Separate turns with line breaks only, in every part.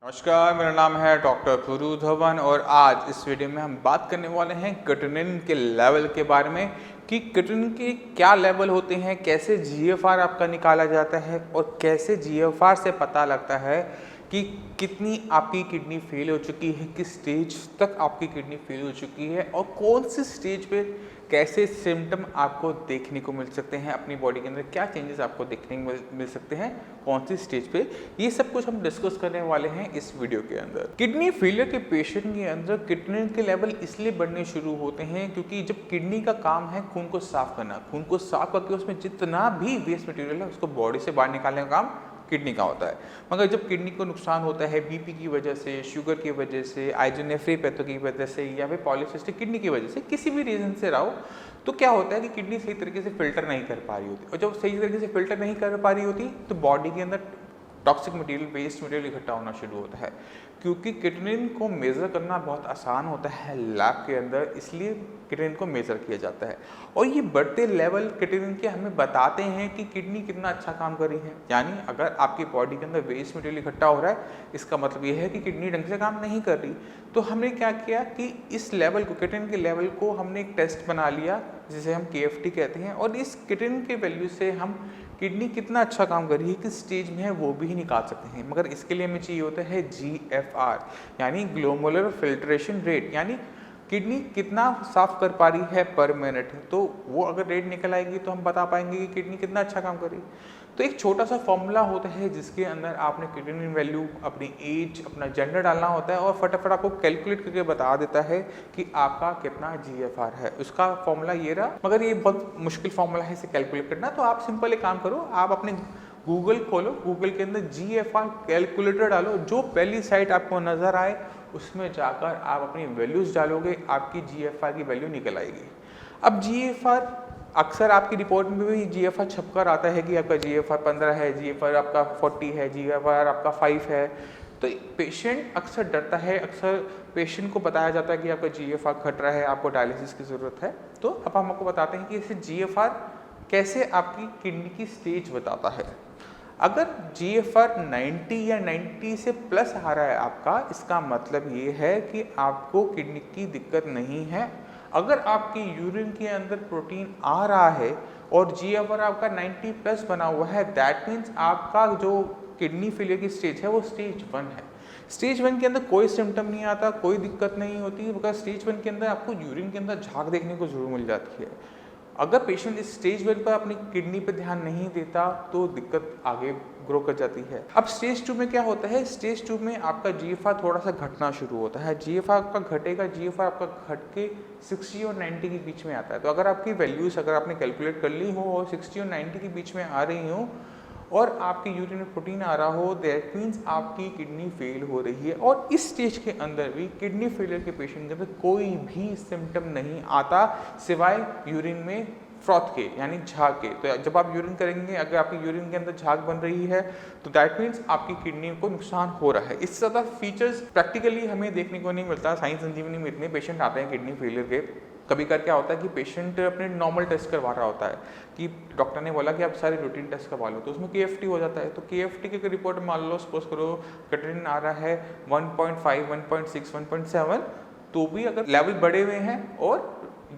नमस्कार, मेरा नाम है डॉक्टर पुरू धवन और आज इस वीडियो में हम बात करने वाले हैं क्रिएटिनिन के लेवल के बारे में कि क्रिएटिनिन के क्या लेवल होते हैं, कैसे जीएफआर आपका निकाला जाता है और कैसे जीएफआर से पता लगता है कि कितनी आपकी किडनी फेल हो चुकी है, किस स्टेज तक आपकी किडनी फेल हो चुकी है और कौन सी स्टेज पे कैसे सिम्टम आपको देखने को मिल सकते हैं, अपनी बॉडी के अंदर क्या चेंजेस आपको देखने को मिल सकते हैं, कौन सी स्टेज पे, ये सब कुछ हम डिस्कस करने वाले हैं इस वीडियो के अंदर। किडनी फेलियर के पेशेंट के अंदर क्रिएटिनिन के लेवल इसलिए बढ़ने शुरू होते हैं क्योंकि जब किडनी का काम है खून को साफ करना, खून को साफ करके उसमें जितना भी वेस्ट मटेरियल है उसको बॉडी से बाहर निकालने का काम किडनी का होता है। मगर जब किडनी को नुकसान होता है बीपी की वजह से, शुगर की वजह से, आइजोनेफ्रीपैथी की वजह से या फिर पॉलीसिस्टिक किडनी की वजह से, किसी भी रीजन से रहा हो, तो क्या होता है कि किडनी सही तरीके से फिल्टर नहीं कर पा रही होती और जब सही तरीके से फिल्टर नहीं कर पा रही होती तो बॉडी के अंदर टॉक्सिक मटेरियल, वेस्ट मटेरियल इकट्ठा होना शुरू होता है। क्योंकि क्रिएटिनिन को मेज़र करना बहुत आसान होता है लैब के अंदर, इसलिए क्रिएटिनिन को मेज़र किया जाता है और ये बढ़ते लेवल क्रिएटिनिन के हमें बताते हैं कि किडनी कितना अच्छा काम कर रही है। यानी अगर आपकी बॉडी के अंदर वेस्ट मटेरियल इकट्ठा हो रहा है, इसका मतलब ये है कि किडनी ढंग से काम नहीं कर रही। तो हमने क्या किया कि इस लेवल को, क्रिएटिनिन के लेवल को हमने एक टेस्ट बना लिया जिसे हम KFT कहते हैं और इस क्रिएटिनिन के वैल्यू से हम किडनी कितना अच्छा काम कर रही है, किस स्टेज में है, वो भी निकाल सकते हैं। मगर इसके लिए हमें चाहिए होता है GFR यानी ग्लोमेरुलर फिल्ट्रेशन रेट, यानी किडनी कितना साफ कर पा रही है पर मिनट। तो वो अगर रेट निकल आएगी तो हम बता पाएंगे कि किडनी कितना अच्छा काम कर रही है। तो एक छोटा सा फॉर्मूला होता है जिसके अंदर आपने क्रिएटिनिन वैल्यू, अपनी एज, अपना जेंडर डालना होता है और फटाफट आपको कैलकुलेट करके बता देता है कि आपका कितना GFR है। उसका फॉर्मूला ये रहा, मगर ये बहुत मुश्किल फॉर्मूला है इसे कैलकुलेट करना। तो आप सिंपल एक काम करो, आप अपने गूगल खोलो, गूगल के अंदर GFR कैलकुलेटर डालो, जो पहली साइट आपको नज़र आए उसमें जाकर आप अपनी वैल्यूज़ डालोगे, आपकी GFR की वैल्यू निकल आएगी। अब GFR अक्सर आपकी रिपोर्ट में भी GFR छपकर आता है कि आपका GFR 15 है, GFR आपका 40 है, GFR आपका 5 है। तो पेशेंट अक्सर डरता है, अक्सर पेशेंट को बताया जाता है कि आपका GFR घट रहा है, आपको डायलिसिस की ज़रूरत है। तो अब हम आपको बताते हैं कि इसे GFR कैसे आपकी किडनी की स्टेज बताता है। अगर GFR 90 या 90 से प्लस आ रहा है आपका, इसका मतलब ये है कि आपको किडनी की दिक्कत नहीं है। अगर आपकी यूरिन के अंदर प्रोटीन आ रहा है और GFR आपका 90 प्लस बना हुआ है, दैट मीन्स आपका जो किडनी फेलियर की स्टेज है वो स्टेज 1 है। स्टेज 1 के अंदर कोई सिम्टम नहीं आता, कोई दिक्कत नहीं होती, मगर स्टेज 1 के अंदर आपको यूरिन के अंदर झाग देखने को जरूर मिल जाती है। अगर पेशेंट इस स्टेज 1 पर अपनी किडनी पर ध्यान नहीं देता तो दिक्कत आगे ग्रो कर जाती है। अब स्टेज 2 में क्या होता है, स्टेज 2 में आपका GFR थोड़ा सा घटना शुरू होता है। GFR आपका घटेगा, GFR आपका घट के 60 और 90 के बीच में आता है। तो अगर आपकी वैल्यूज़ अगर आपने कैलकुलेट कर ली हो और 60 और 90 के बीच में आ रही हो और आपकी यूरिन में प्रोटीन आ रहा हो, दैट मीन्स आपकी किडनी फेल हो रही है। और इस स्टेज के अंदर भी किडनी फेलियर के पेशेंट के अंदर कोई भी सिम्टम नहीं आता सिवाय यूरिन में फ्रॉथ के, यानी झाग के। तो जब आप यूरिन करेंगे, अगर आपकी यूरिन के अंदर झाग बन रही है तो दैट मीन्स आपकी किडनी को नुकसान हो रहा है। इससे ज़्यादा फीचर्स प्रैक्टिकली हमें देखने को नहीं मिलता। साइंस संजीवनी में इतने पेशेंट आते हैं किडनी फेलियर के, कभी कर क्या होता है कि पेशेंट अपने नॉर्मल टेस्ट करवा रहा होता है कि डॉक्टर ने बोला कि आप सारे रूटीन टेस्ट करवा लो, तो उसमें KFT हो जाता है। तो KFT की रिपोर्ट मान लो, सपोज करो क्रिएटिनिन आ रहा है 1.5, 1.6, 1.7, तो भी अगर लेवल बढ़े हुए हैं और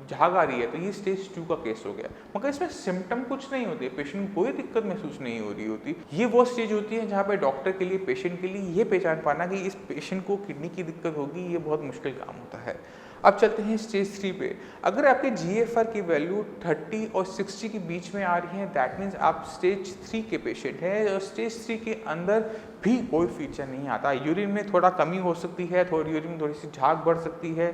झाग आ रही है तो ये स्टेज 2 का केस हो गया। मगर इसमें सिम्टम कुछ नहीं होते, पेशेंट को कोई दिक्कत महसूस नहीं हो रही होती। ये वो स्टेज होती है जहाँ पे डॉक्टर के लिए, पेशेंट के लिए ये पहचान पाना कि इस पेशेंट को किडनी की दिक्कत होगी, ये बहुत मुश्किल काम होता है। अब चलते हैं स्टेज 3 पे। अगर आपके GFR की वैल्यू 30 और 60 के बीच में आ रही है, दैट मीन्स आप स्टेज 3 के पेशेंट हैं और स्टेज 3 के अंदर भी कोई फीचर नहीं आता। यूरिन में थोड़ा कमी हो सकती है, यूरिन में थोड़ी सी झाग बढ़ सकती है,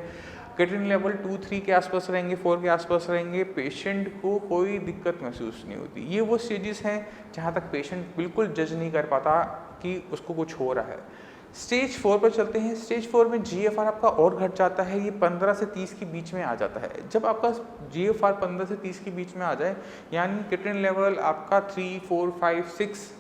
क्रिएटिनिन लेवल 2-3 के आसपास रहेंगे, 4 के आसपास रहेंगे, पेशेंट को कोई दिक्कत महसूस नहीं होती। ये वो स्टेजेस हैं जहाँ तक पेशेंट बिल्कुल जज नहीं कर पाता कि उसको कुछ हो रहा है। स्टेज 4 पर चलते हैं। स्टेज 4 में GFR आपका और घट जाता है, ये 15 से 30 के बीच में आ जाता है। जब आपका GFR 15 से 30 के बीच में आ जाए, यानी क्रिएटिनिन लेवल आपका 3, 4, 5, 6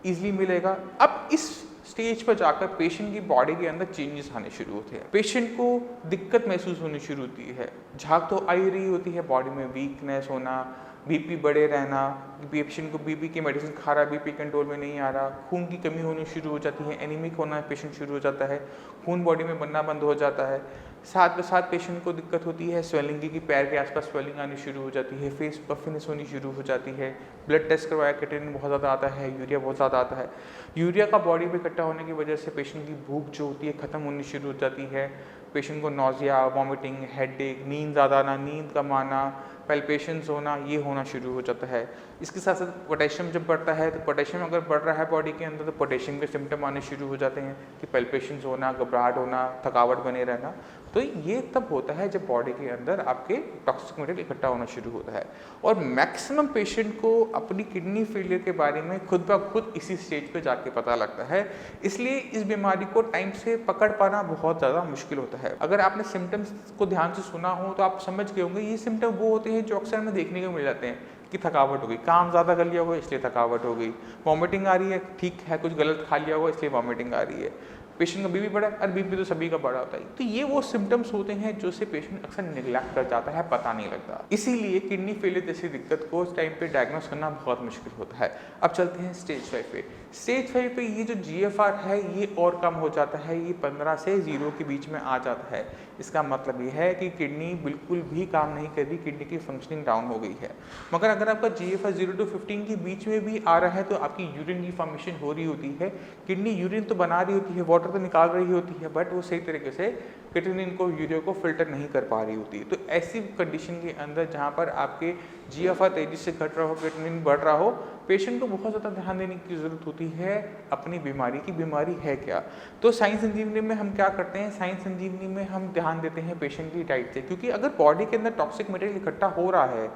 ईजिली मिलेगा। अब इस स्टेज पर जाकर पेशेंट की बॉडी के अंदर चेंजेस आने शुरू होते हैं, पेशेंट को दिक्कत महसूस होनी शुरू होती है। झाग तो आ ही रही होती है, बॉडी में वीकनेस होना, बीपी बढ़े रहना, पेशेंट को बीपी की मेडिसिन खा रहा है, बीपी कंट्रोल में नहीं आ रहा, खून की कमी होनी शुरू हो जाती है, एनीमिक होना पेशेंट शुरू हो जाता है, खून बॉडी में बनना बंद हो जाता है। साथ के साथ पेशेंट को दिक्कत होती है स्वेलिंग की, पैर के आसपास स्वेलिंग आनी शुरू हो जाती है, फेस पफिनेस होनी शुरू हो जाती है। ब्लड टेस्ट करवाया, क्रिएटिनिन बहुत ज़्यादा आता है, यूरिया बहुत ज़्यादा आता है। यूरिया का बॉडी में इकट्ठा होने की वजह से पेशेंट की भूख जो होती है ख़त्म होनी शुरू हो जाती है। पेशेंट को नौजिया, वॉमिटिंग, हेडेक, नींद ज़्यादा आना, नींद कम आना, पैल्पेशंस होना, ये होना शुरू हो जाता है। इसके साथ साथ पोटेशियम जब बढ़ता है तो पोटेशियम अगर बढ़ रहा है बॉडी के अंदर तो पोटेशियम के सिम्टम आने शुरू हो जाते हैं कि पैल्पेशंस होना, घबराहट होना, थकावट बने रहना। तो ये तब होता है जब बॉडी के अंदर आपके टॉक्सिक मटेरियल इकट्ठा होना शुरू होता है। और मैक्सिमम पेशेंट को अपनी किडनी फेलियर के बारे में खुद ब खुद इसी स्टेज पे जाके पता लगता है, इसलिए इस बीमारी को टाइम से पकड़ पाना बहुत ज़्यादा मुश्किल होता है। अगर आपने सिम्टम्स को ध्यान से सुना हो तो आप समझ गए होंगे ये सिम्टम वो होते हैं जो अक्सर हमें देखने को मिल जाते हैं कि थकावट हो गई, काम ज़्यादा कर लिया होगा इसलिए थकावट हो गई, वॉमिटिंग आ रही है, ठीक है कुछ गलत खा लिया होगा इसलिए वॉमिटिंग आ रही है, पेशेंट का बीपी बढ़ा है, और बीपी तो सभी का बढ़ा होता है। तो ये वो सिम्टम्स होते हैं जो से पेशेंट अक्सर निगलेक्ट कर जाता है, पता नहीं लगता। इसीलिए किडनी फेलियर जैसी दिक्कत को उस टाइम पे डायग्नोस करना बहुत मुश्किल होता है। अब चलते हैं स्टेज 5 पे। स्टेज 5 पे ये जो GFR है ये और कम हो जाता है, ये 15 से 0 के बीच में आ जाता है। इसका मतलब ये है कि किडनी बिल्कुल भी काम नहीं कर रही, किडनी की फंक्शनिंग डाउन हो गई है। मगर अगर आपका GFR 0 to 15 के बीच में भी आ रहा है तो आपकी यूरिन की फॉर्मेशन हो रही होती है, किडनी यूरिन तो बना रही होती है, वाटर तो निकाल रही होती है, बट वो सही तरीके से क्रिएटिनिन को, यूरिया को फिल्टर नहीं कर पा रही होती। तो ऐसी कंडीशन के अंदर जहाँ पर आपके GFR तेजी से घट रहा हो, क्रिएटिनिन बढ़ रहा हो, पेशेंट को बहुत ज़्यादा ध्यान देने की ज़रूरत होती है अपनी बीमारी की, बीमारी है क्या। तो साइंस संजीवनी में हम क्या करते हैं, साइंस संजीवनी में हम ध्यान देते हैं पेशेंट की डाइट से, क्योंकि अगर बॉडी के अंदर टॉक्सिक मटेरियल इकट्ठा हो रहा है,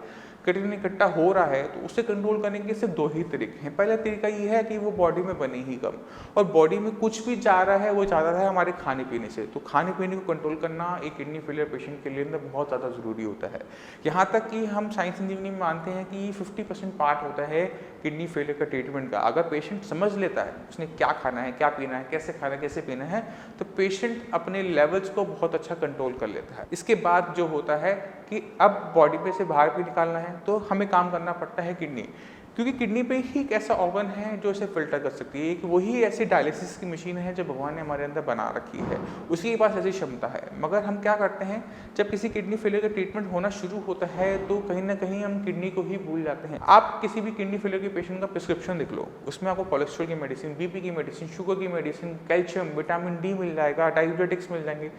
क्रिएटिनिन इकट्ठा हो रहा है, तो उसे कंट्रोल करने के सिर्फ 2 ही तरीके हैं। पहला तरीका ये है कि वो बॉडी में बने ही कम, और बॉडी में कुछ भी जा रहा है वो जा रहा है हमारे खाने पीने से। तो खाने पीने को कंट्रोल करना एक किडनी फेलियर पेशेंट के लिए अंदर बहुत ज़्यादा ज़रूरी होता है। यहाँ तक कि हम साइंस संजीवनी में मानते हैं कि 50% पार्ट होता है किडनी फेलियर का ट्रीटमेंट का। अगर पेशेंट समझ लेता है उसने क्या खाना है, क्या पीना है, कैसे खाना है, कैसे पीना है, तो पेशेंट अपने लेवल्स को बहुत अच्छा कंट्रोल कर लेता है। इसके बाद जो होता है कि अब बॉडी में से बाहर भी निकालना है तो हमें काम करना पड़ता है किडनी, क्योंकि किडनी पे ही एक ऐसा ऑर्गन है जो इसे फिल्टर कर सकती है। एक वही ऐसी डायलिसिस की मशीन है जो भगवान ने हमारे अंदर बना रखी है, उसी के पास ऐसी क्षमता है। मगर हम क्या करते हैं, जब किसी किडनी फेलियर का ट्रीटमेंट होना शुरू होता है तो कहीं ना कहीं हम किडनी को ही भूल जाते हैं। आप किसी भी किडनी फेलियर के पेशेंट का प्रिस्क्रिप्शन देख लो, उसमें आपको कोलेस्ट्रॉल की मेडिसिन, बीपी की मेडिसिन, शुगर की मेडिसिन, कैल्शियम, विटामिन डी मिल जाएगा, डायबिटिक्स मिल जाएंगे,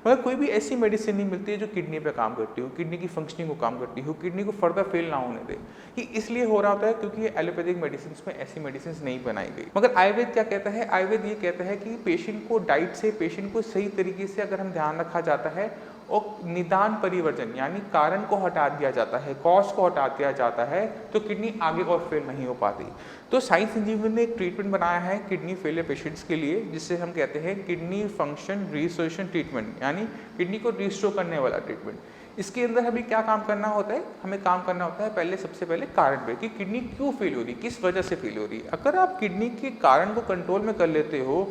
मगर कोई भी ऐसी मेडिसिन नहीं मिलती है जो किडनी पे काम करती हो, किडनी की फंक्शनिंग को काम करती हो, किडनी को फर्दर फेल ना होने दे। ये इसलिए हो रहा होता है क्योंकि एलोपैथिक मेडिसिन में ऐसी मेडिसिन नहीं बनाई गई। मगर आयुर्वेद क्या कहता है, आयुर्वेद ये कहता है कि पेशेंट को डाइट से, पेशेंट को सही तरीके से अगर हम ध्यान रखा जाता है और निदान परिवर्जन यानी कारण को हटा दिया जाता है, कॉज को हटा दिया जाता है, तो किडनी आगे और फेल नहीं हो पाती। तो साइंस संजीवनी ने एक ट्रीटमेंट बनाया है किडनी फेलियर पेशेंट्स के लिए, जिसे हम कहते हैं किडनी फंक्शन रिस्टोरेशन ट्रीटमेंट, यानी किडनी को रिस्टोर करने वाला ट्रीटमेंट। इसके अंदर हमें क्या काम करना होता है, हमें काम करना होता है पहले, सबसे पहले कारण पे कि किडनी क्यों फेल हो रही, किस वजह से फेल हो रही है। अगर आप किडनी के कारण को कंट्रोल में कर लेते हो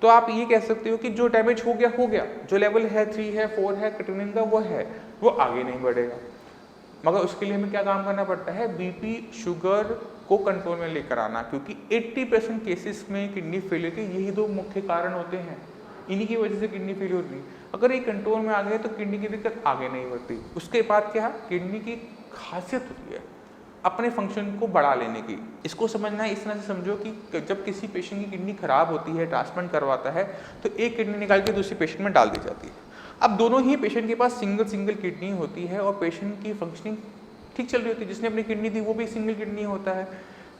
तो आप ये कह सकते हो कि जो डैमेज हो गया, जो लेवल है 3 है 4 है क्रिएटिनिन का वो आगे नहीं बढ़ेगा। मगर उसके लिए हमें क्या काम करना पड़ता है, बीपी शुगर को कंट्रोल में लेकर आना, क्योंकि 80% केसेस में किडनी फेलियर के यही 2 मुख्य कारण होते हैं, इन्हीं की वजह से किडनी फेलियर होती है। अगर ये कंट्रोल में आ गए तो किडनी की दिक्कत आगे नहीं बढ़ती। उसके बाद क्या, किडनी की खासियत होती है अपने फंक्शन को बढ़ा लेने की। इसको समझना है, इस तरह से समझो कि जब किसी पेशेंट की किडनी खराब होती है, ट्रांसप्लांट करवाता है, तो एक किडनी निकाल के दूसरी पेशेंट में डाल दी जाती है। अब दोनों ही पेशेंट के पास सिंगल किडनी होती है और पेशेंट की फंक्शनिंग ठीक चल रही होती है। जिसने अपनी किडनी दी वो भी सिंगल किडनी होता है,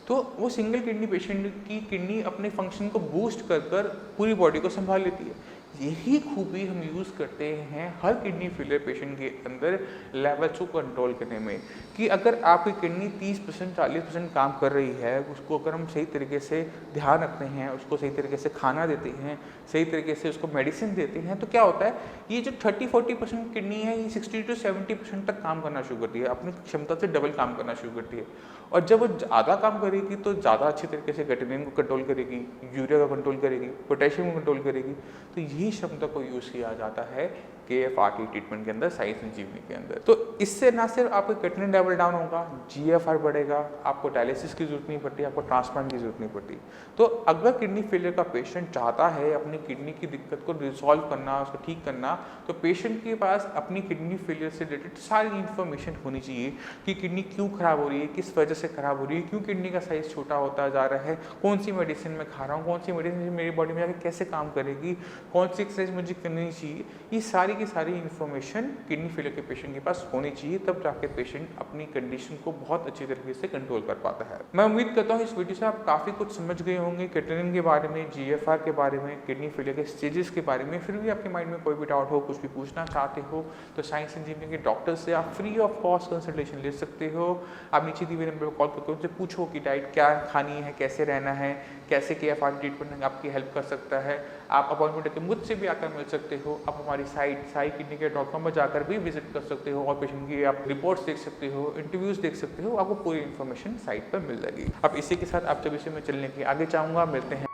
तो वो सिंगल किडनी पेशेंट की किडनी अपने फंक्शन को बूस्ट कर पूरी बॉडी को संभाल लेती है। यही खूबी हम यूज़ करते हैं हर किडनी फेलियर पेशेंट के अंदर लेवल्स को कंट्रोल करने में, कि अगर आपकी किडनी 30% 40% काम कर रही है, उसको अगर हम सही तरीके से ध्यान रखते हैं, उसको सही तरीके से खाना देते हैं, सही तरीके से उसको मेडिसिन देते हैं, तो क्या होता है, ये जो 30-40% किडनी है ये 60 to 70% तक काम करना शुरू करती है, अपनी क्षमता से डबल काम करना शुरू करती है। और जब वो ज़्यादा काम करेगी तो ज़्यादा अच्छी तरीके से क्रिएटिनिन को कंट्रोल करेगी, यूरिया को कंट्रोल करेगी, पोटेशियम को कंट्रोल करेगी। तो यही क्षमता को यूज़ किया जाता है KFRT ट्रीटमेंट के अंदर, साई संजीवनी के अंदर। तो इससे ना सिर्फ आपका क्रिएटिनिन लेवल डाउन होगा, GFR बढ़ेगा, आपको डायलिसिस की जरूरत नहीं पड़ती, आपको ट्रांसप्लांट की जरूरत नहीं पड़ती। तो अगर किडनी फेलियर का पेशेंट चाहता है अपनी किडनी की दिक्कत को रिजॉल्व करना, उसको ठीक करना, तो पेशेंट के पास अपनी किडनी फेलियर से रिलेटेड सारी इन्फॉर्मेशन होनी चाहिए कि किडनी क्यों खराब हो रही है, किस वजह से खराब हो रही है, क्यों किडनी का साइज छोटा होता जा रहा है, कौन सी मेडिसिन मैं खा रहा हूँ, कौन सी मेडिसिन मेरी बॉडी में जाकर कैसे काम करेगी, कौन सी एक्सरसाइज मुझे करनी चाहिए। ये सारी की सारी इन्फॉर्मेशन किडनी फेलियर के पेशेंट के पास होनी चाहिए, तब जाके पेशेंट अपनी कंडीशन को बहुत अच्छी तरीके से कंट्रोल कर पाता है। मैं उम्मीद करता हूँ इस वीडियो से आप काफ़ी कुछ समझ गए होंगे क्रिएटिनिन के बारे में, GFR के बारे में, किडनी फेलियर के स्टेजेस के बारे में। फिर भी आपके माइंड में कोई भी डाउट हो, कुछ भी पूछना चाहते हो, तो साई संजीवनी के डॉक्टर से आप फ्री ऑफ कॉस्ट कंसल्टेशन ले सकते हो। आप नीचे दी हुए नंबर पर कॉल करके उनसे पूछो कि डाइट क्या खानी है, कैसे रहना है, कैसे KFRT ट्रीटमेंट आपकी हेल्प कर सकता है। आप अपॉइंटमेंट लेकर मुझसे भी आकर मिल सकते हो। आप हमारी साइट saikidneycare.com पर जाकर भी विजिट कर सकते हो और पेशेंट की आप रिपोर्ट्स देख सकते हो, इंटरव्यूज देख सकते हो। आपको पूरी इन्फॉर्मेशन साइट पर मिल जाएगी। अब इसी के साथ आप सभी से मैं चलने की आगे चाहूँगा। मिलते हैं